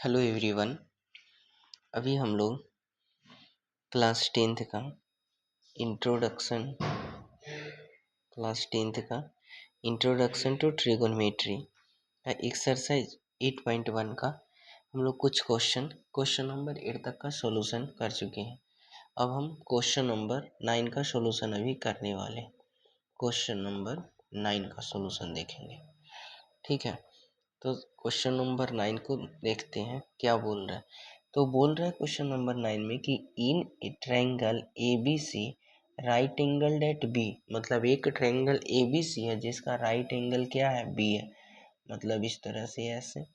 Hello everyone. अभी हम लोग क्लास टेंथ का इंट्रोडक्शन टू ट्रिगोनोमेट्री का एक्सरसाइज 8.1 का हम लोग कुछ क्वेश्चन नंबर 8 तक का सॉल्यूशन कर चुके हैं। अब हम क्वेश्चन नंबर 9 का सॉल्यूशन अभी करने वाले हैं। क्वेश्चन नंबर 9 का सॉल्यूशन देखेंगे, ठीक है। तो क्वेश्चन नंबर 9 को देखते हैं क्या बोल रहा है। तो बोल रहा है क्वेश्चन नंबर 9 में कि in a triangle ABC right angle at B, मतलब एक ट्रायंगल ABC है जिसका राइट एंगल क्या है, B है। मतलब इस तरह से ऐसे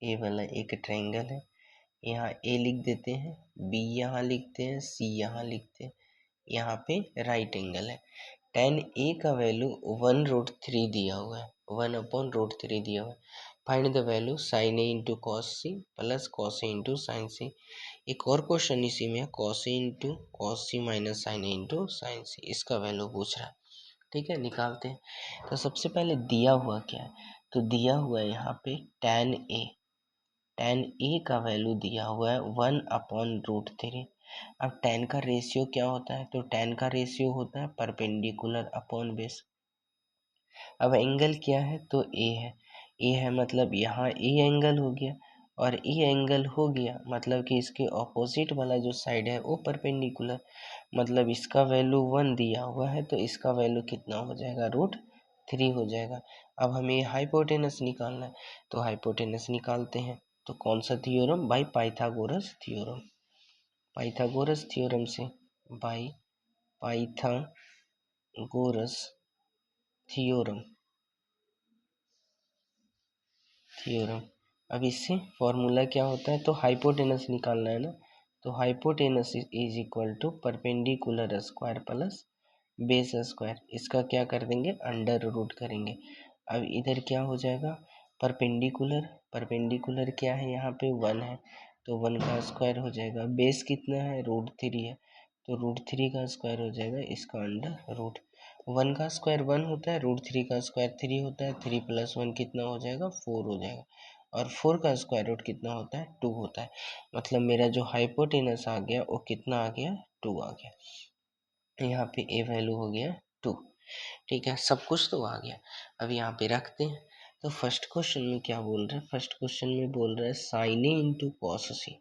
ए वाला एक ट्रायंगल है, यहाँ A लिख देते हैं, B यहाँ लिखते हैं, C यहाँ लिखते हैं, यहाँ पे राइट एंगल है। tan A का वैल्यू 1√3 दिया हुआ है, 1/√3 दिया हुआ है। Find the value sin A into cos C plus cos A into sine C। एक और क्वेश्चन इसी में है, cos A into cos C minus sine A into sine C, इसका वैल्यू पूछ रहा है, ठीक है। निकालते हैं। तो सबसे पहले दिया हुआ क्या है, तो दिया हुआ है यहाँ पे tan A का वैल्यू दिया हुआ है 1/√3। अब tan का रेशियो क्या होता है, तो tan का रेशियो होता है परपेंडिकुलर अपॉन बेस। अब एंगल क्या है, तो ए है मतलब यहाँ ए एंगल हो गया, और ए एंगल हो गया मतलब कि इसके ऑपोजिट वाला जो साइड है वो परपेंडिकुलर, मतलब इसका वैल्यू 1 दिया हुआ है तो इसका वैल्यू कितना हो जाएगा, √3 हो जाएगा। अब हमें हाइपोटेनस निकालना है, तो हाइपोटेनस निकालते हैं। तो कौन सा theorem, by Pythagoras theorem. Pythagoras theorem से बाय पाइथागोरस थ्योरम। अब इससे फॉर्मूला क्या होता है, तो हाइपोटेनस निकालना है ना, तो hypotenuse is equal to perpendicular square plus base square. इसका क्या कर देंगे, अंडर रूट करेंगे। अब इधर क्या हो जाएगा, परपेंडिकुलर क्या है, यहाँ पे 1 है तो 1 का स्क्वायर हो जाएगा। बेस कितना है, √3 है तो √3 का स्क्वायर हो जाएगा, इसका अंडर रूट। 1 का स्क्वायर 1 होता है, √3 का स्क्वायर 3 होता है, 3 + 1 कितना हो जाएगा, 4 हो जाएगा, और 4 का स्क्वायर रूट कितना होता है, 2 होता है। मतलब मेरा जो हाइपोटेनस आ गया वो कितना आ गया, 2 आ गया। यहाँ पे ए वैल्यू हो गया 2, ठीक है। सब कुछ तो आ गया। अब यहाँ पे रखते हैं। तो फर्स्ट क्वेश्चन में क्या बोल रहा है, फर्स्ट क्वेश्चन में बोल रहा है sine A into cos C,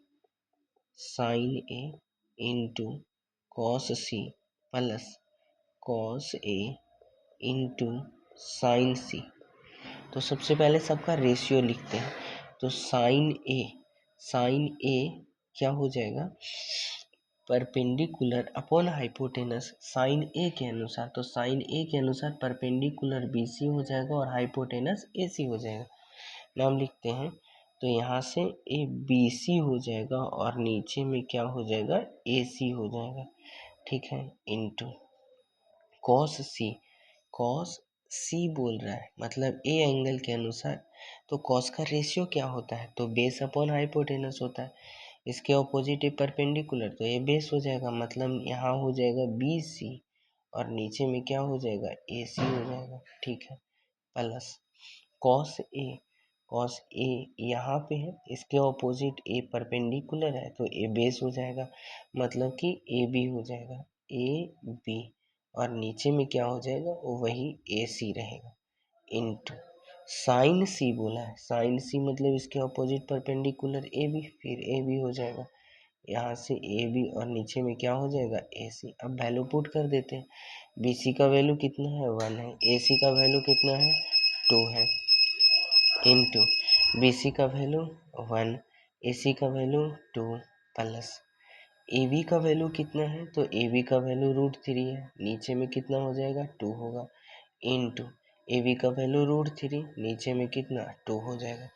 sine A into cos C plus cos A into sine C. तो सबसे पहले सबका रेशियो लिखते हैं। तो साइन ए क्या हो जाएगा, परपेंडिकुलर अपॉन हाइपोटेनस साइन ए के अनुसार, तो साइन ए के अनुसार परपेंडिकुलर BC हो जाएगा और हाइपोटेनस AC हो जाएगा। नाम लिखते हैं। तो यहाँ से ए BC हो जाएगा और नीचे में क्या हो जाएगा, AC हो जाएगा, ठीक है। इंटू कॉस सी बोल रहा है मतलब ए एंगल के अनुसार। तो कॉस का रेशियो क्या होता है, तो बेस अपॉन हाइपोटेनस होता है। इसके ऑपोजिट है परपेंडिकुलर, तो ये बेस हो जाएगा, मतलब यहाँ हो जाएगा BC और नीचे में क्या हो जाएगा, AC हो जाएगा, ठीक है। प्लस कॉस ए यहाँ पे है, इसके ऑपोजिट ए परपेंडिकुलर है तो ए बेस हो जाएगा, मतलब कि AB हो जाएगा, AB, और नीचे में क्या हो जाएगा, वही AC रहेगा। इंटू साइन सी बोला है, साइन सी मतलब इसके ऑपोजिट परपेंडिकुलर AB, फिर AB हो जाएगा, यहाँ से AB और नीचे में क्या हो जाएगा, AC। अब वैल्यू पुट कर देते हैं। BC का वैल्यू कितना है, 1 है, AC का वैल्यू कितना है, 2 है, इंटू BC का वैल्यू 1, AC का वैल्यू 2, प्लस AB का वैल्यू कितना है, तो AB का वैल्यू √3 है, नीचे में कितना हो जाएगा, 2 होगा, इंटू AB का वैल्यू √3, नीचे में कितना, 2 हो जाएगा।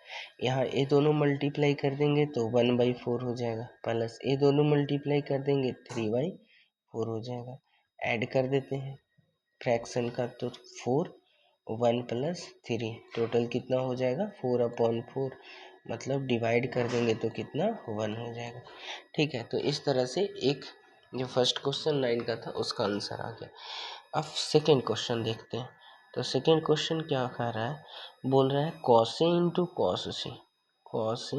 यहाँ ये दोनों मल्टीप्लाई कर देंगे तो 1/4 हो जाएगा, प्लस ये दोनों मल्टीप्लाई कर देंगे 3/4 हो जाएगा। ऐड कर देते हैं फ्रैक्शन का, तो 4, 1 + 3, टोटल कितना हो जाएगा, 4/4, मतलब डिवाइड कर देंगे तो कितना, 1 हो जाएगा, ठीक है। तो इस तरह से एक जो फर्स्ट क्वेश्चन 9 का था उसका आंसर आ गया। अब सेकेंड क्वेश्चन देखते हैं। तो सेकेंड क्वेश्चन क्या कर रहा है, बोल रहा है cos A into cos C, cos A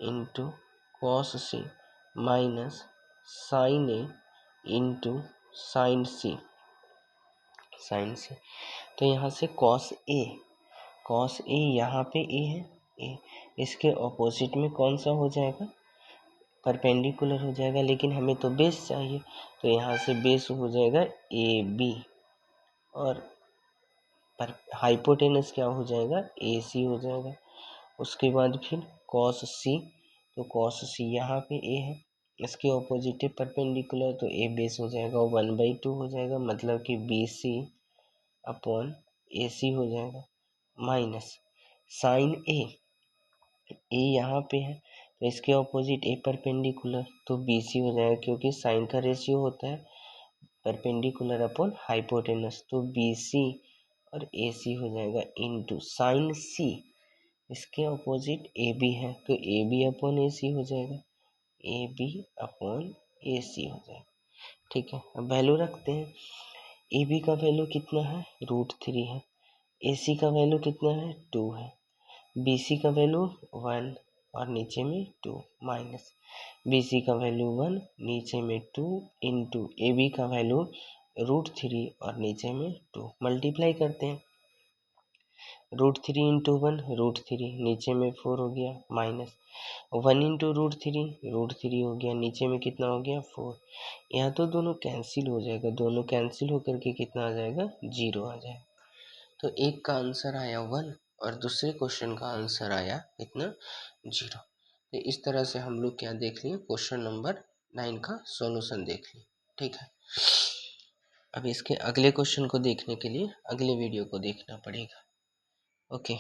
into cos C minus sign A into sine C. तो यहाँ से कॉस ए यहाँ पे ए है, ए इसके ऑपोजिट में कौन सा हो जाएगा, परपेंडिकुलर हो जाएगा, लेकिन हमें तो बेस चाहिए, तो यहाँ से बेस हो जाएगा ए बी, और पर हाइपोटेनस क्या हो जाएगा, ए सी हो जाएगा। उसके बाद फिर कॉस सी, तो कॉस सी यहाँ पे ए है, इसके ऑपोजिट है परपेंडिकुलर, तो ए बेस हो जाएगा 1/2 हो जाएगा, मतलब कि बी सी अपॉन ए सी हो जाएगा, माइनस साइन ए यहाँ पे है, तो इसके ऑपोजिट ए परपेंडिकुलर, तो बी सी हो जाएगा, क्योंकि साइन का रेशियो होता है परपेंडिकुलर अपॉन हाइपोटेनस, तो बी सी और ए सी हो जाएगा इनटू साइन सी, इसके ऑपोजिट ए बी है, तो ए बी अपॉन ए सी हो जाएगा, ए बी अपॉन ए सी हो जाएगा। ठीक है, अब वैल्यू रखते हैं। ए बी का वैल्यू कितना है, √3 है, ए सी का वैल्यू कितना है, 2 है, बी सी का वैल्यू 1 और नीचे में 2, माइनस बी सी का वैल्यू 1 नीचे में 2 इंटू ए बी का वैल्यू √3 और नीचे में 2, मल्टीप्लाई करते हैं, √3 इंटू 1 √3, नीचे में 4 हो गया, माइनस 1 इंटू √3 हो गया, नीचे में कितना हो गया 4, यहाँ तो दोनों कैंसिल हो जाएगा, दोनों कैंसिल होकर के कितना आ जाएगा, 0 आ जाएगा। तो एक का आंसर आया 1 और दूसरे क्वेश्चन का आंसर आया कितना, 0। तो इस तरह से हम लोग क्या देख लिए, क्वेश्चन नंबर 9 का सॉल्यूशन देख लिए। ठीक है, अब इसके अगले क्वेश्चन को देखने के लिए अगले वीडियो को देखना पड़ेगा। ओके।